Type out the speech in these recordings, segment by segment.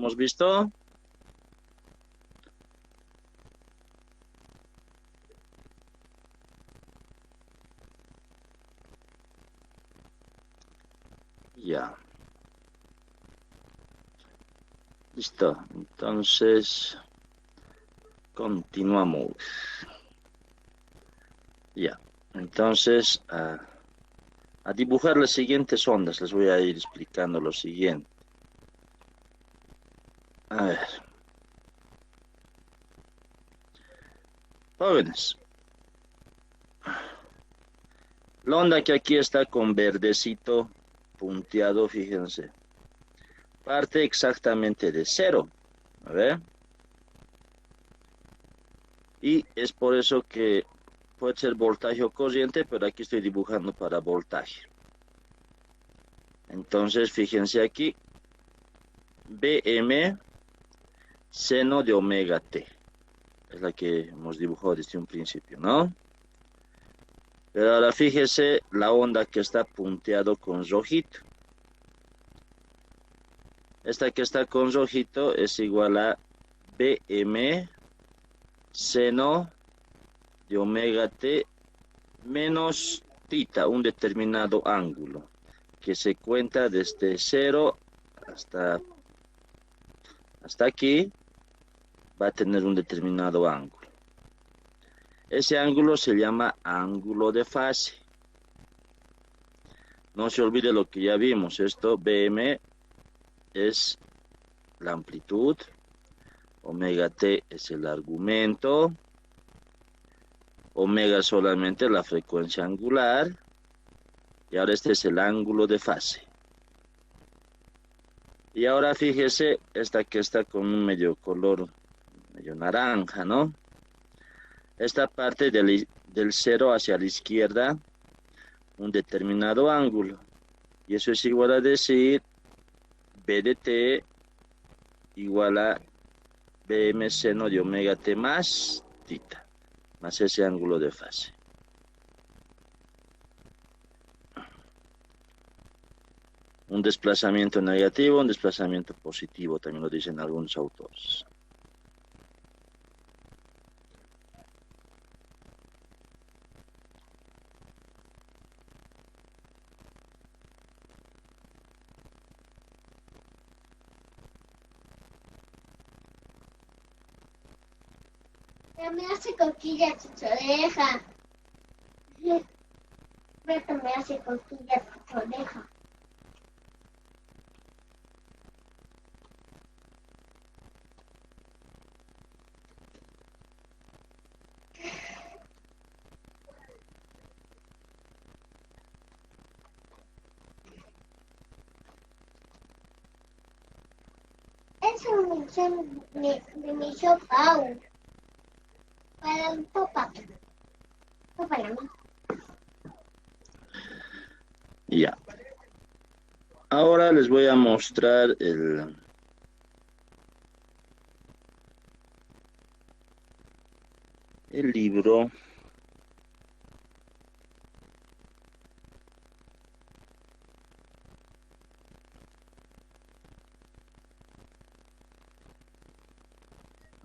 hemos visto. Ya. Listo. Entonces, continuamos. Ya. Entonces, a dibujar las siguientes ondas. Les voy a ir explicando lo siguiente. A ver. Jóvenes. La onda que aquí está con verdecito punteado, fíjense. Parte exactamente de cero. A ver. Y es por eso que puede ser voltaje o corriente, pero aquí estoy dibujando para voltaje. Entonces, fíjense aquí. Bm seno de omega t. Es la que hemos dibujado desde un principio, ¿no? Pero ahora fíjese la onda que está punteado con rojito. Esta que está con rojito es igual a Bm seno de omega t menos tita, un determinado ángulo, que se cuenta desde 0 hasta aquí, va a tener un determinado ángulo. Ese ángulo se llama ángulo de fase. No se olvide lo que ya vimos, esto Bm es la amplitud, omega t es el argumento, omega solamente la frecuencia angular, y ahora este es el ángulo de fase. Y ahora fíjese, esta que está con un medio color, medio naranja, ¿no? Esta parte del 0 hacia la izquierda, un determinado ángulo. Y eso es igual a decir B de t igual a Bm seno de omega t más tita, más ese ángulo de fase. Un desplazamiento negativo, un desplazamiento positivo, también lo dicen algunos autores. Ya me hace cosquillas tu oreja. Beto me hace cosquillas tu oreja. Es un mención de mi sopa para el papá. No para mí. Ya. Ahora les voy a mostrar el libro.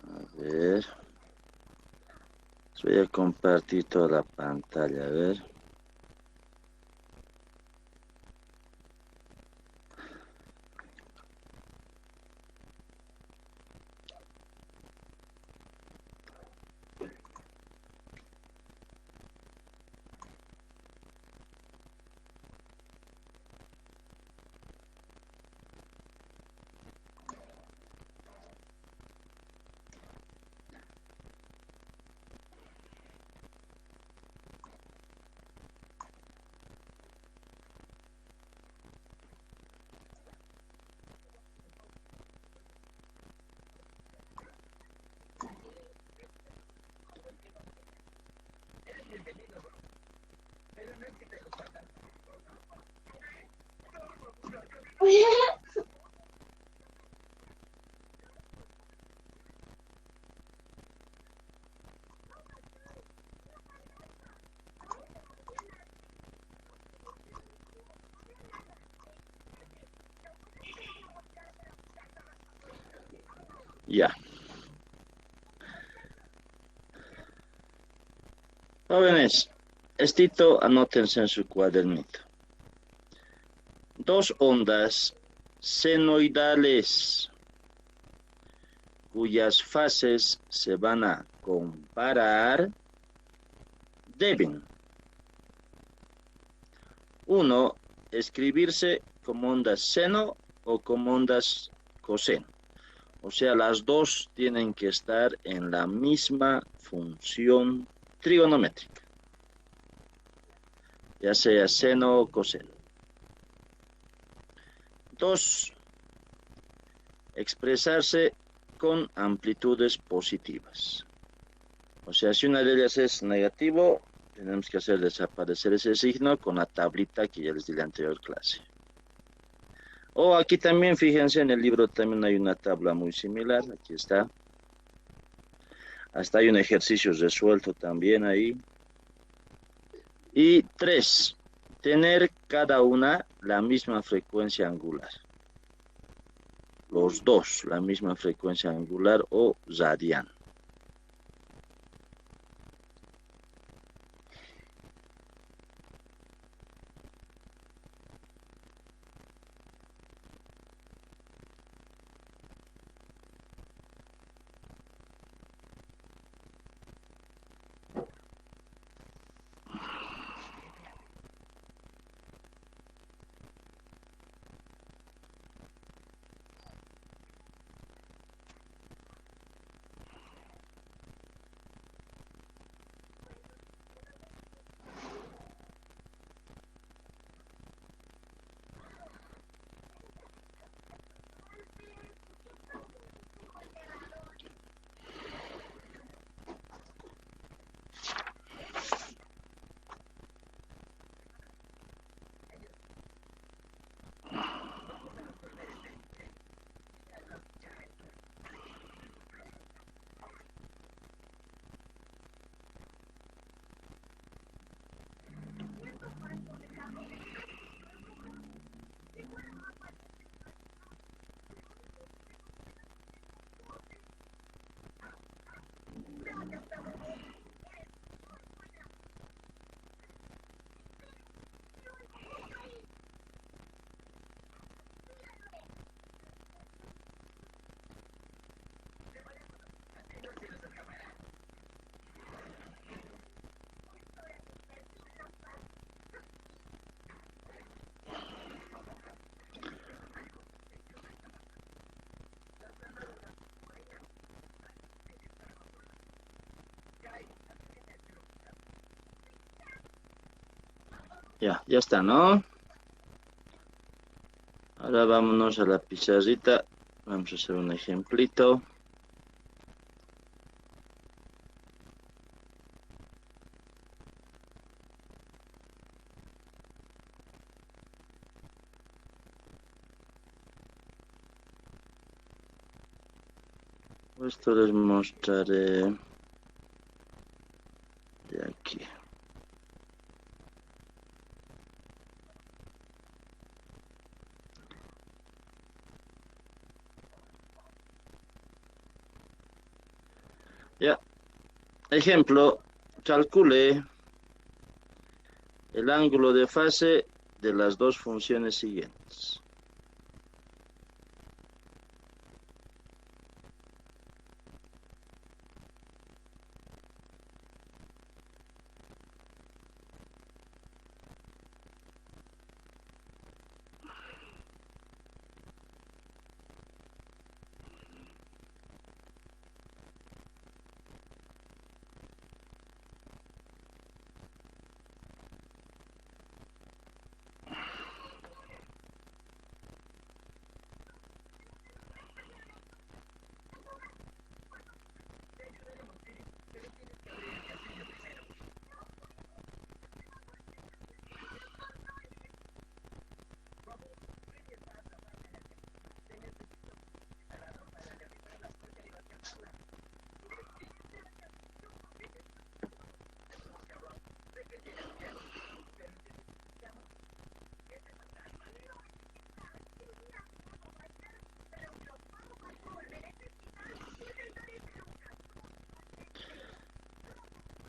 A ver. Les voy a compartir toda la pantalla, a ver. Ya. Jóvenes, estito, anótense en su cuadernito. Dos ondas senoidales cuyas fases se van a comparar deben, uno, escribirse como ondas seno o como ondas coseno. O sea, las dos tienen que estar en la misma función trigonométrica, ya sea seno o coseno. Dos, expresarse con amplitudes positivas. O sea, si una de ellas es negativo, tenemos que hacer desaparecer ese signo con la tablita que ya les di en la anterior clase. O aquí también, fíjense, en el libro también hay una tabla muy similar. Aquí está. Hasta hay un ejercicio resuelto también ahí. Y tres, tener cada una la misma frecuencia angular. Los dos, la misma frecuencia angular o radian. Ya está, ¿no? Ahora vámonos a la pizarrita. Vamos a hacer un ejemplito. Esto les mostraré de aquí. Ya. Ejemplo, calcule el ángulo de fase de las dos funciones siguientes.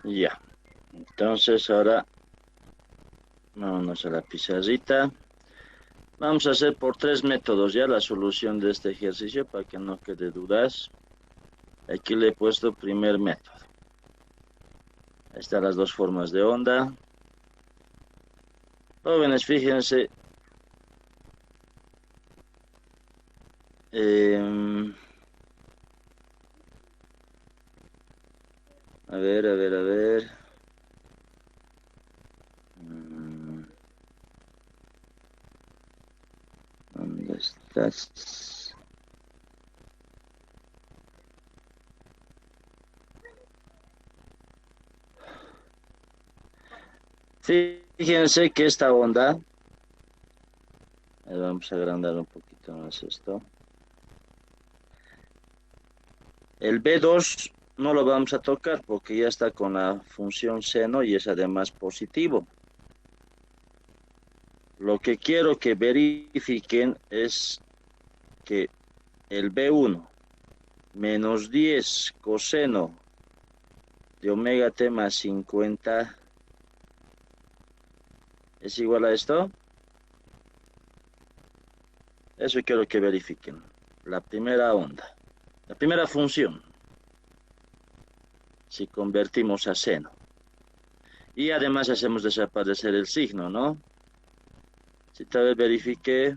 Ya. Entonces ahora vámonos a la pizarrita. Vamos a hacer por tres métodos ya la solución de este ejercicio para que no quede dudas. Aquí le he puesto primer método. Ahí están las dos formas de onda. Jóvenes, fíjense. em, a ver, a ver, a ver. Mm, ¿Dónde estás? Fíjense que esta onda, vamos a agrandar un poquito más esto. El B2 no lo vamos a tocar porque ya está con la función seno y es además positivo. Lo que quiero que verifiquen es que el B1 menos 10 coseno de omega t más 50 es igual a esto. Eso quiero que verifiquen. La primera onda, la primera función, si convertimos a seno. Y además hacemos desaparecer el signo, ¿no? Si tal vez verifique.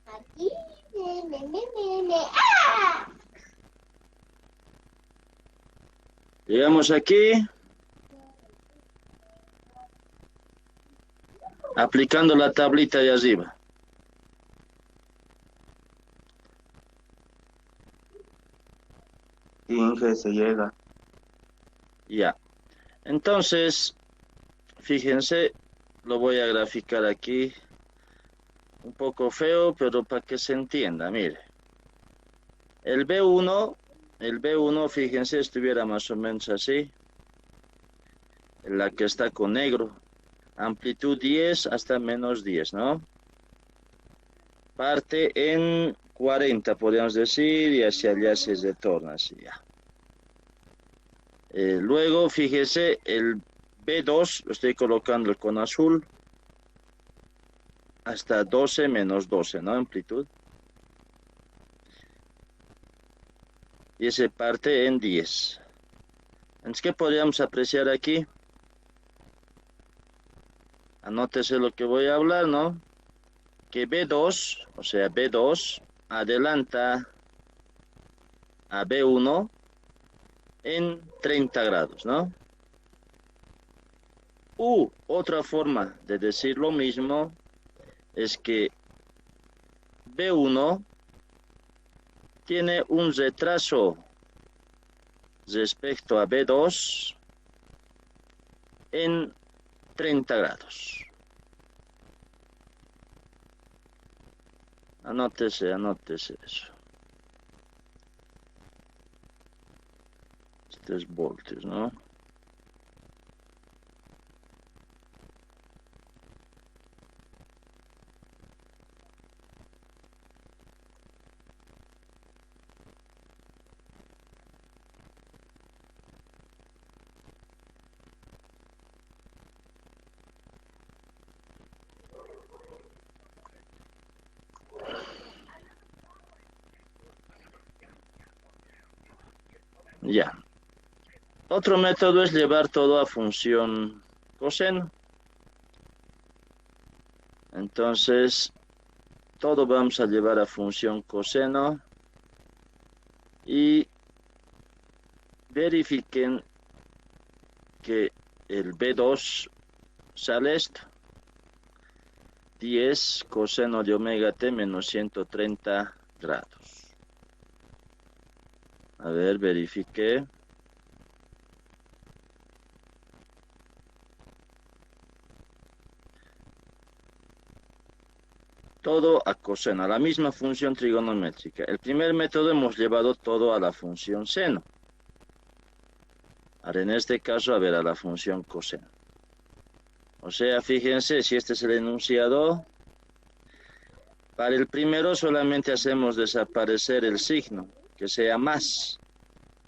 Aquí, ¡Ah! Llegamos aquí, aplicando la tablita de arriba. Sí, Inge, se llega. Ya. Entonces, fíjense, lo voy a graficar aquí. Un poco feo, pero para que se entienda, mire. El B1, fíjense, estuviera más o menos así. La que está con negro. Amplitud 10 hasta menos 10, ¿no? Parte en 40, podríamos decir, y hacia allá se retorna, así ya. Luego, fíjese, el B2 lo estoy colocando con azul hasta 12 menos 12, ¿no? Amplitud. Y ese parte en 10. Entonces, ¿qué podríamos apreciar aquí? Anótese lo que voy a hablar, ¿no? Que B2, o sea, B2 adelanta a B1 en 30 grados, ¿no? Otra forma de decir lo mismo es que B1 tiene un retraso respecto a B2 en 30 grados. Anótese eso. Este es voltios, ¿no? Ya. Otro método es llevar todo a función coseno. Entonces, todo vamos a llevar a función coseno y verifiquen que el B2 sale esto. 10 coseno de omega t menos 130 grados. A ver, verifique. Todo a coseno, a la misma función trigonométrica. El primer método hemos llevado todo a la función seno. Ahora, en este caso, a ver, a la función coseno. O sea, fíjense, si este es el enunciado, para el primero solamente hacemos desaparecer el signo, que sea más.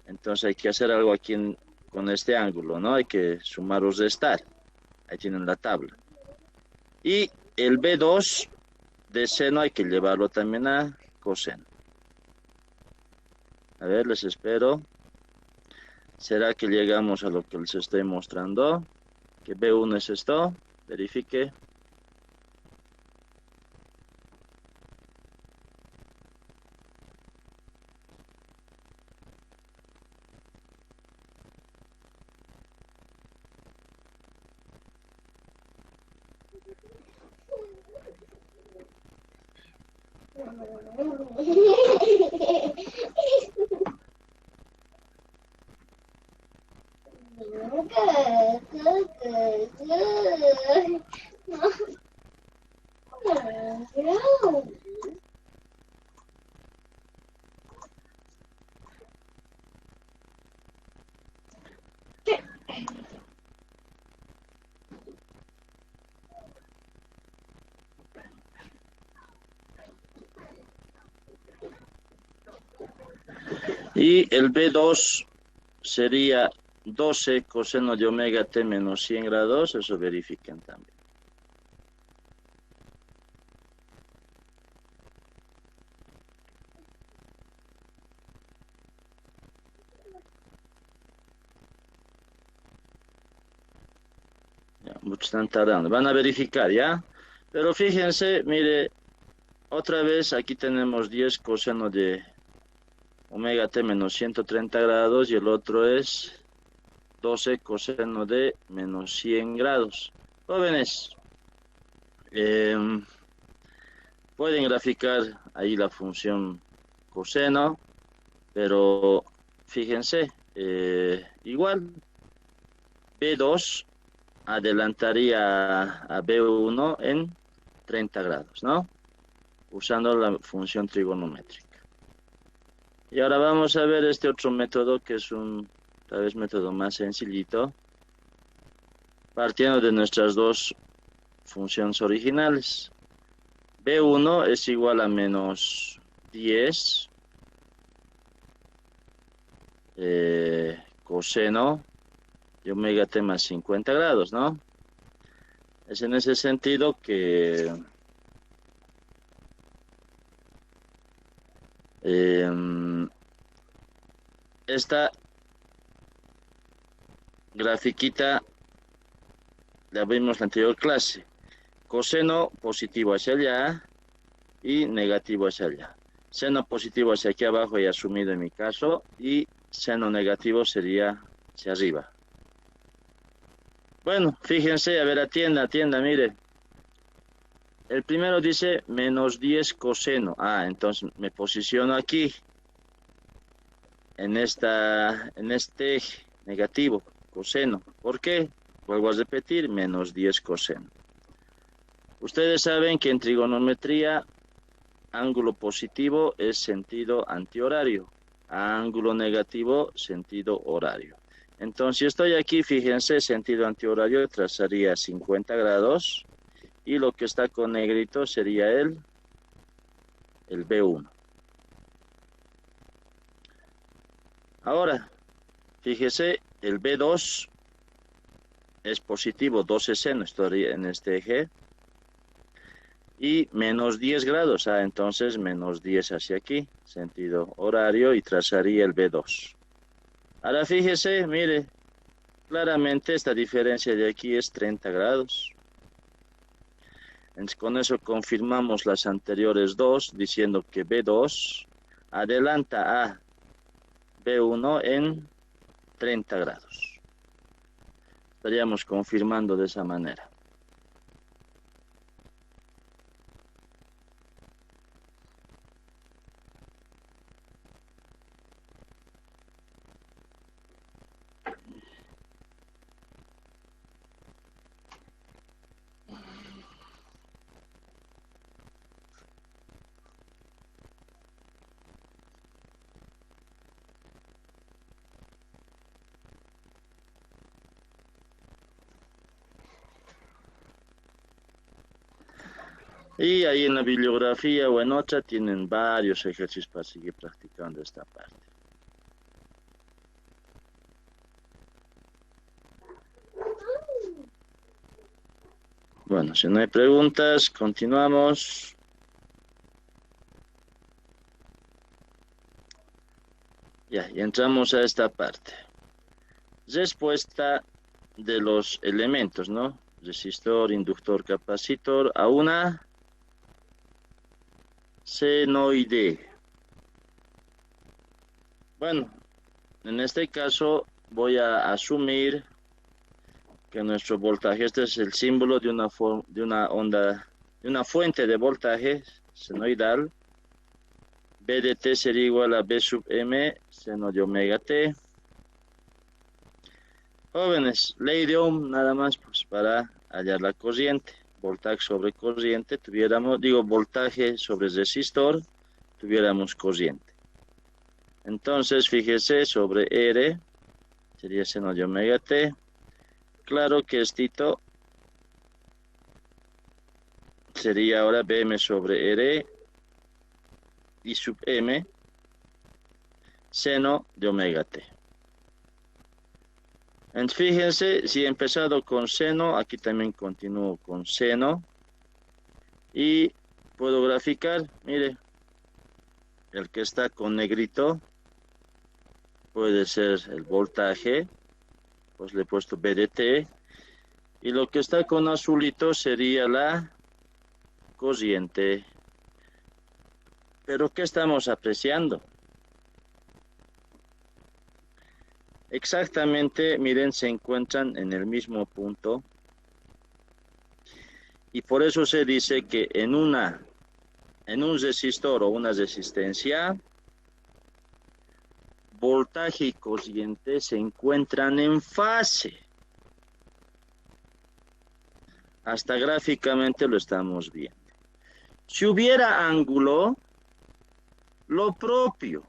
Entonces hay que hacer algo aquí con este ángulo, ¿no? Hay que sumar o restar. Ahí tienen la tabla. Y el B2 de seno hay que llevarlo también a coseno. A ver, les espero. ¿Será que llegamos a lo que les estoy mostrando? Que B1 es esto. Verifique. Y el B2 sería 12 coseno de omega t menos 100 grados. Eso verifiquen también. Ya, muchos están tardando. Van a verificar, ¿ya? Pero fíjense, mire, otra vez aquí tenemos 10 coseno de omega t menos 130 grados y el otro es 12 coseno de menos 100 grados. Jóvenes, pueden graficar ahí la función coseno, pero fíjense, igual B2 adelantaría a B1 en 30 grados, ¿no? Usando la función trigonométrica. Y ahora vamos a ver este otro método que es tal vez método más sencillito, partiendo de nuestras dos funciones originales. B1 es igual a menos 10 coseno de omega t más 50 grados, ¿no? Es en ese sentido que esta grafiquita la vimos en la anterior clase. Coseno positivo hacia allá y negativo hacia allá. Seno positivo hacia aquí abajo y asumido en mi caso, y seno negativo sería hacia arriba. Bueno, fíjense, a ver, atienda, mire. El primero dice menos 10 coseno. Ah, entonces me posiciono aquí, en este eje negativo, coseno. ¿Por qué? Vuelvo a repetir, menos 10 coseno. Ustedes saben que en trigonometría, ángulo positivo es sentido antihorario, ángulo negativo, sentido horario. Entonces, si estoy aquí, fíjense, sentido antihorario, trazaría 50 grados, y lo que está con negrito sería el B1. Ahora, fíjese, el B2 es positivo, 12 seno, estoy en este eje, y menos 10 grados, entonces menos 10 hacia aquí, sentido horario, y trazaría el B2. Ahora fíjese, mire, claramente esta diferencia de aquí es 30 grados. Entonces, con eso confirmamos las anteriores dos, diciendo que B2 adelanta a B1 en 30 grados. Estaríamos confirmando de esa manera. Y ahí en la bibliografía o en otra tienen varios ejercicios para seguir practicando esta parte. Bueno, si no hay preguntas, continuamos. Ya, y entramos a esta parte. Respuesta de los elementos, ¿no? Resistor, inductor, capacitor, a una senoide. Bueno, en este caso voy a asumir que nuestro voltaje, este es el símbolo de una onda, de una fuente de voltaje senoidal. B de T sería igual a B sub M seno de omega T. Jóvenes, ley de Ohm nada más pues para hallar la corriente. Voltaje sobre corriente, voltaje sobre resistor, tuviéramos corriente. Entonces, fíjese, sobre R, sería seno de omega T. Claro que esto sería ahora Bm sobre R y sub M, seno de omega T. Entonces, fíjense, si he empezado con seno, aquí también continúo con seno. Y puedo graficar, mire, el que está con negrito puede ser el voltaje, pues le he puesto B de T. Y lo que está con azulito sería la corriente. Pero ¿qué estamos apreciando? Exactamente, miren, se encuentran en el mismo punto. Y por eso se dice que en un resistor o una resistencia, voltaje y corriente se encuentran en fase. Hasta gráficamente lo estamos viendo. Si hubiera ángulo, lo propio.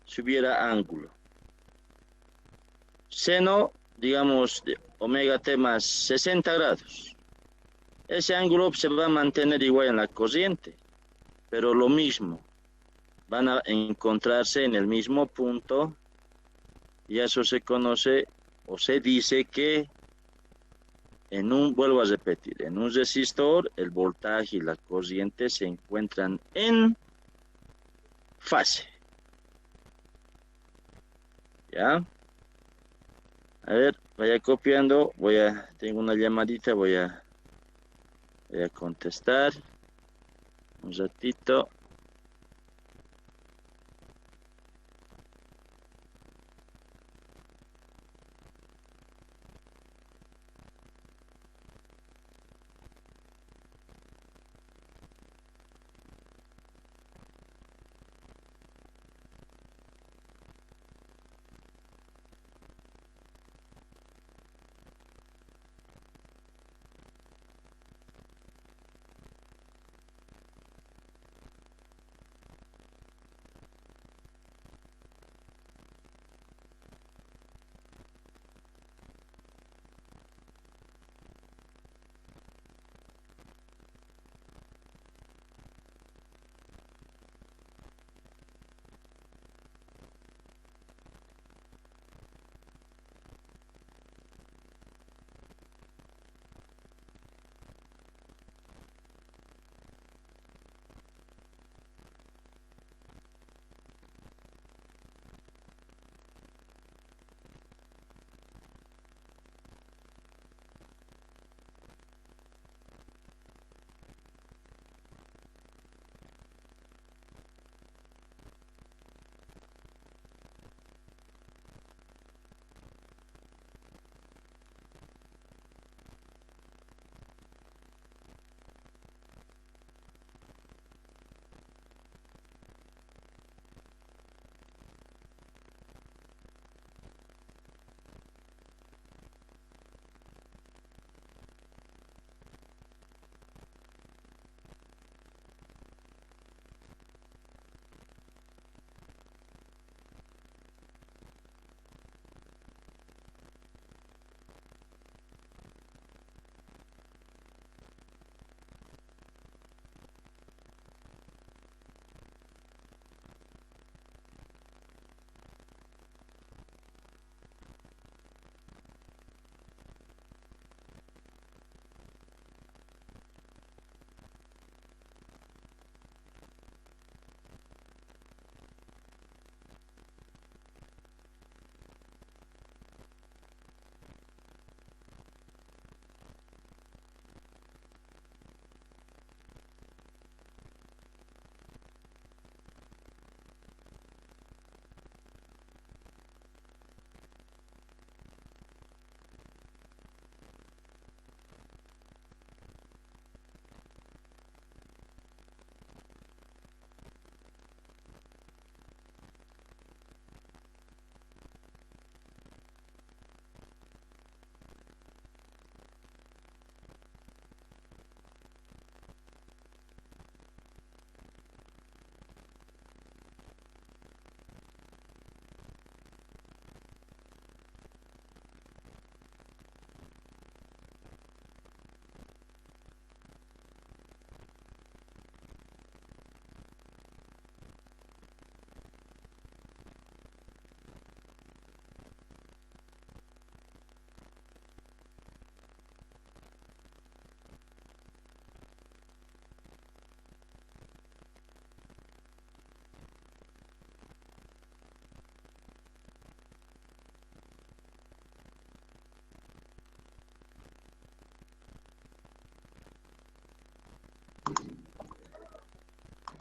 Si hubiera ángulo. Seno, digamos, de omega T más 60 grados. Ese ángulo se va a mantener igual en la corriente, pero lo mismo. Van a encontrarse en el mismo punto y eso se conoce o se dice que vuelvo a repetir, en un resistor el voltaje y la corriente se encuentran en fase. ¿Ya? A ver, vaya copiando, tengo una llamadita, voy a contestar un ratito.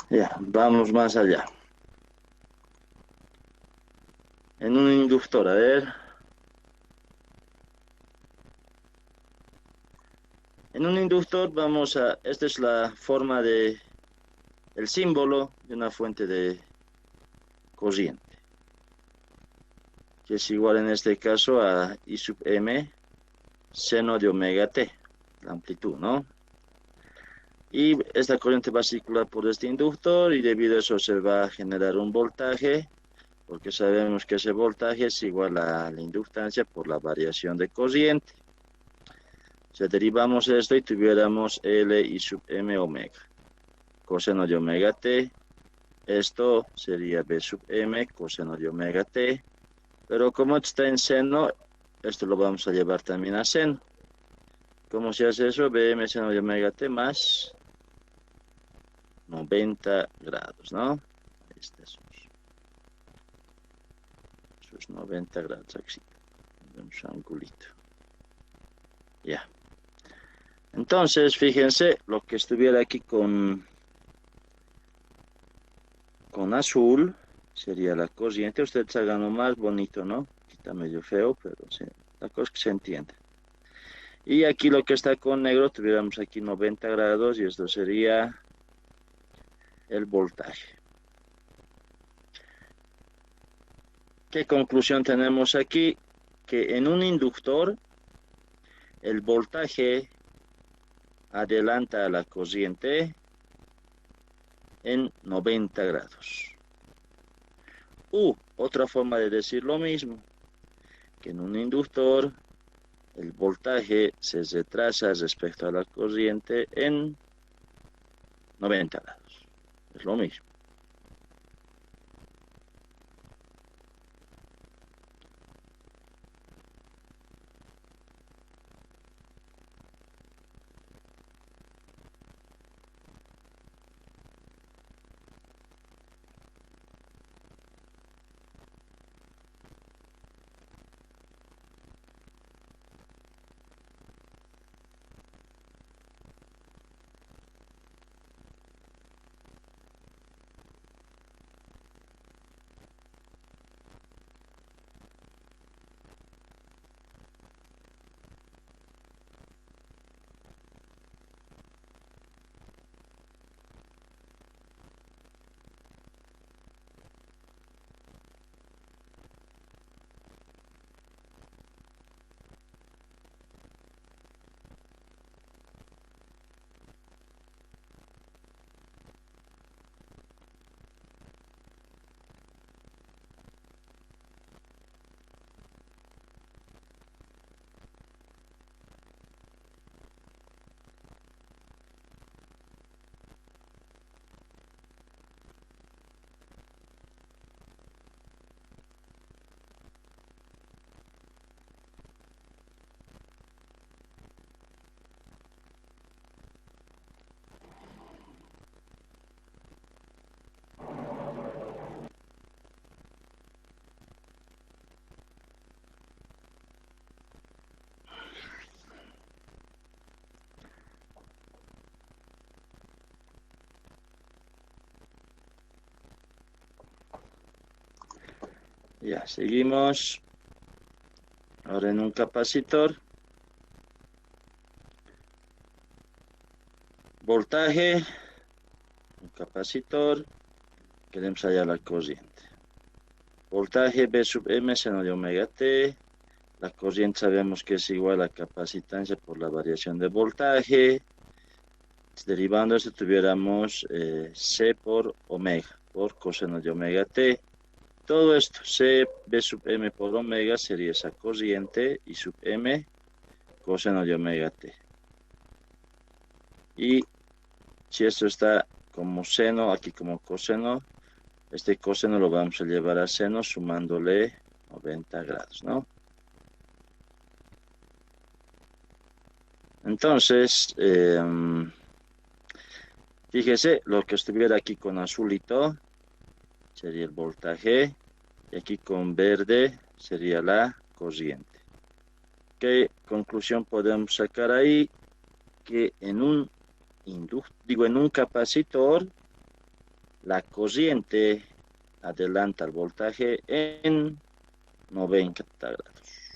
Ya, vamos más allá. En un inductor, a ver. En un inductor esta es la forma el símbolo de una fuente de corriente, que es igual en este caso a I sub m seno de omega t, la amplitud, ¿no? Y esta corriente va a circular por este inductor y debido a eso se va a generar un voltaje, porque sabemos que ese voltaje es igual a la inductancia por la variación de corriente. Si derivamos esto y tuviéramos L I sub m omega, coseno de omega t, esto sería B sub m coseno de omega t, pero como está en seno, esto lo vamos a llevar también a seno. ¿Cómo se hace eso? Bm seno de omega t más 90 grados, ¿no? Ahí está sus 90 grados, aquí. Un angulito. Ya. Entonces, fíjense, lo que estuviera aquí con azul sería la corriente. Ustedes hagan más bonito, ¿no? Aquí está medio feo, pero sí, la cosa es que se entiende. Y aquí lo que está con negro, tuviéramos aquí 90 grados y esto sería el voltaje. ¿Qué conclusión tenemos aquí? Que en un inductor el voltaje adelanta a la corriente en 90 grados. Otra forma de decir lo mismo, que en un inductor el voltaje se retrasa respecto a la corriente en 90 grados. Es lo mismo. Ya, seguimos. Ahora en un capacitor. Voltaje, un capacitor, queremos hallar la corriente. Voltaje B sub m seno de omega t. La corriente sabemos que es igual a capacitancia por la variación de voltaje. Derivando esto tuviéramos C por omega, por coseno de omega t. Todo esto, C B sub m por omega sería esa corriente y sub m coseno de omega t. Y si esto está como seno, aquí como coseno, este coseno lo vamos a llevar a seno sumándole 90 grados, ¿no? Entonces, fíjese, lo que estuviera aquí con azulito sería el voltaje y aquí con verde sería la corriente. ¿Qué conclusión podemos sacar ahí? Que en un capacitor La corriente adelanta el voltaje en 90 grados.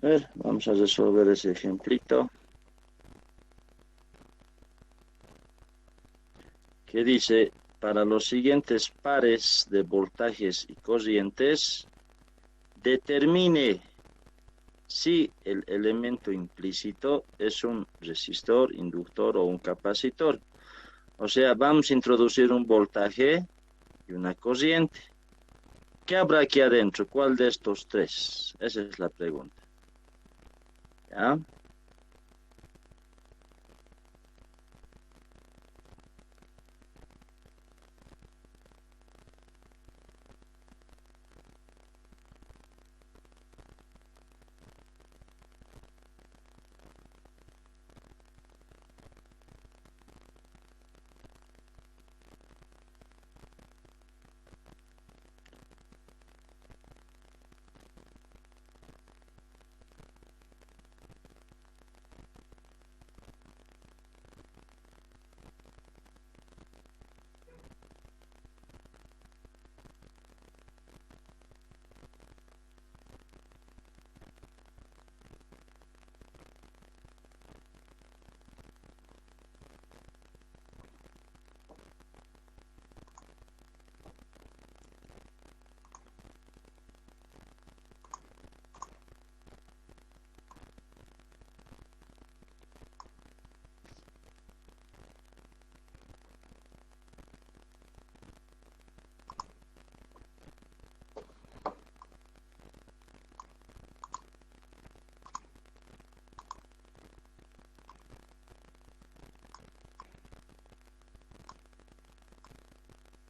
A ver, vamos a resolver ese ejemplito. Que dice, para los siguientes pares de voltajes y corrientes, determine si el elemento implícito es un resistor, inductor o un capacitor. O sea, vamos a introducir un voltaje y una corriente. ¿Qué habrá aquí adentro? ¿Cuál de estos tres? Esa es la pregunta. ¿Ya?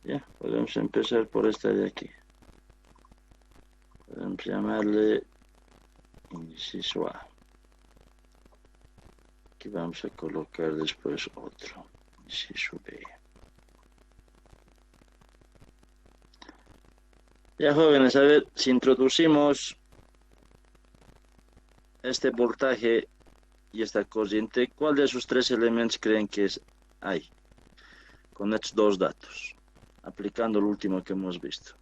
Ya, podemos empezar por esta de aquí. Podemos llamarle inciso A. Aquí vamos a colocar después otro, inciso B. Ya, jóvenes, a ver, si introducimos este voltaje y esta corriente, ¿cuál de esos tres elementos creen que hay con estos dos datos? Aplicando el último que hemos visto.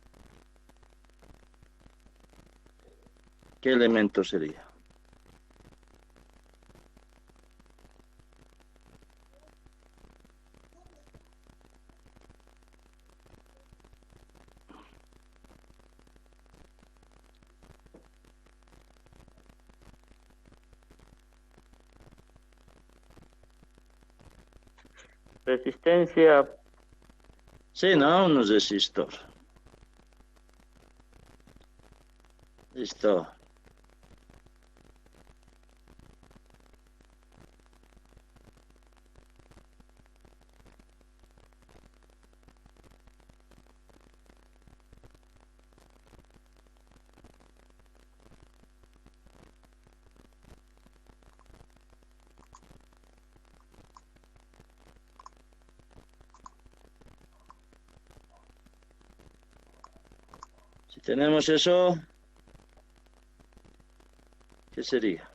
¿Qué elemento sería? Resistencia. Sí, ¿no? Un resistor. Listo. Si tenemos eso, ¿qué sería?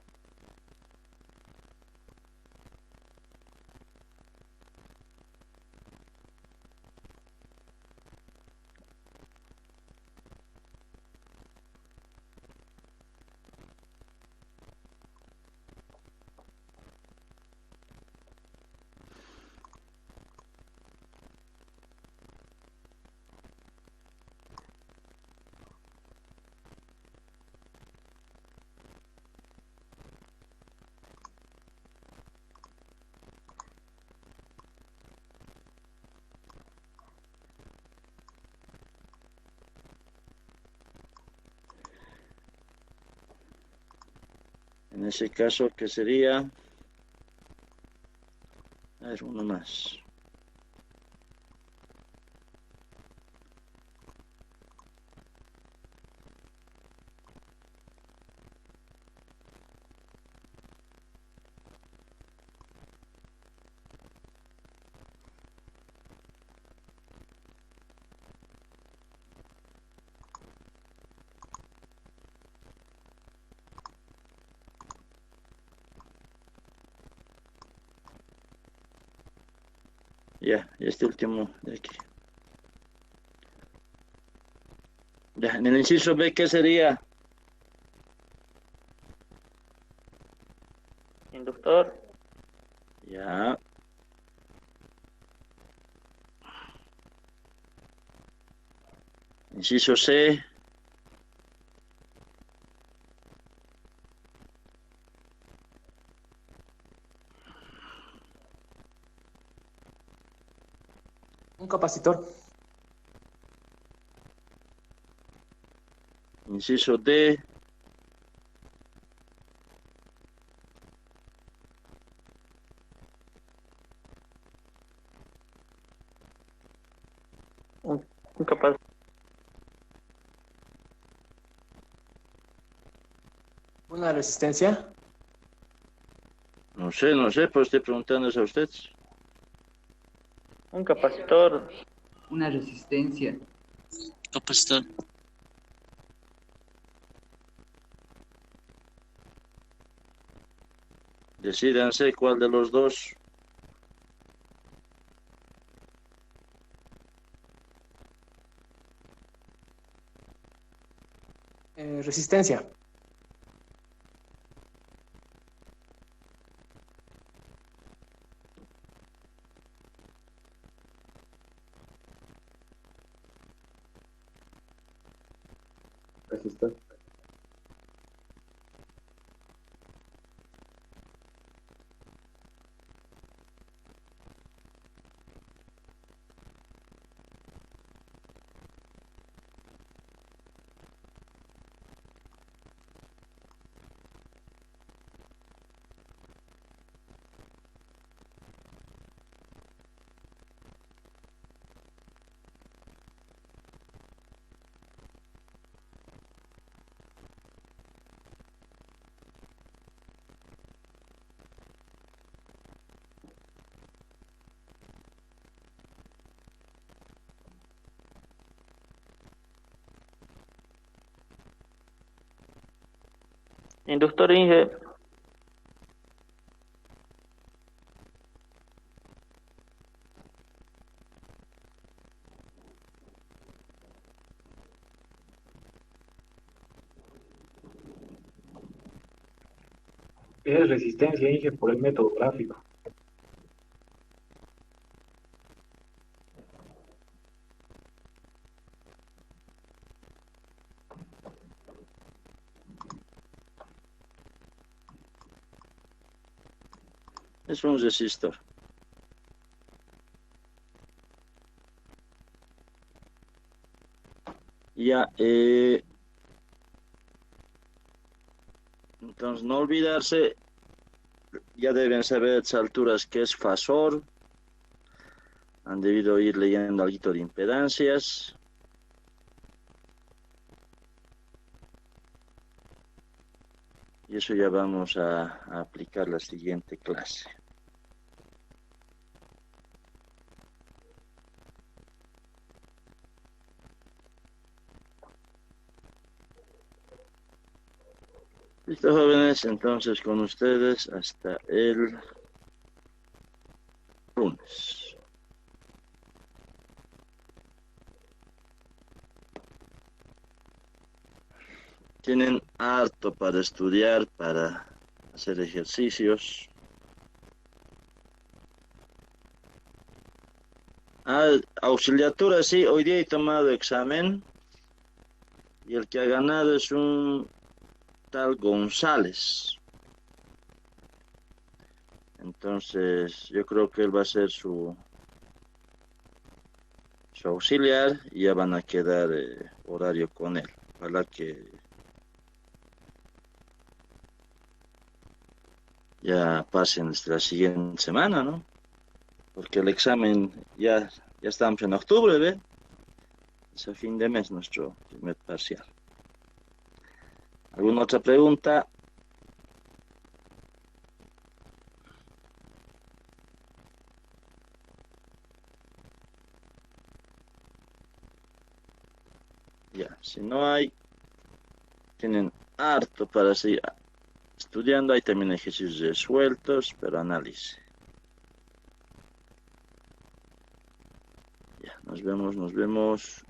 En ese caso, ¿qué sería? A ver, uno más. Ya, este último de aquí. Ya, en el inciso B, ¿qué sería? Inductor. Ya. Inciso C. Un capacitor. Inciso D. Un capacitor. Una resistencia. No sé, pues estoy preguntando a ustedes. Un capacitor. Una resistencia. Capacitor. Decídanse cuál de los dos. Resistencia. Resistor. Inductor, Inge. Es resistencia, dije, por el método gráfico. Es un resistor. Ya, entonces no olvidarse, ya deben saber a estas alturas qué es fasor, han debido ir leyendo algo de impedancias. Y eso ya vamos a aplicar la siguiente clase. Listo, jóvenes, entonces con ustedes hasta el lunes. Tienen harto para estudiar, para hacer ejercicios. Auxiliatura, sí, hoy día he tomado examen y el que ha ganado es un tal González. Entonces, yo creo que él va a ser su auxiliar y ya van a quedar horario con él. Ojalá que ya pasen hasta la siguiente semana, ¿no? Porque el examen ya estamos en octubre, ¿ve? Es a fin de mes nuestro primer parcial. ¿Alguna otra pregunta? Ya, si no hay, tienen harto para seguir estudiando. Hay también ejercicios resueltos, pero análisis. Ya, nos vemos.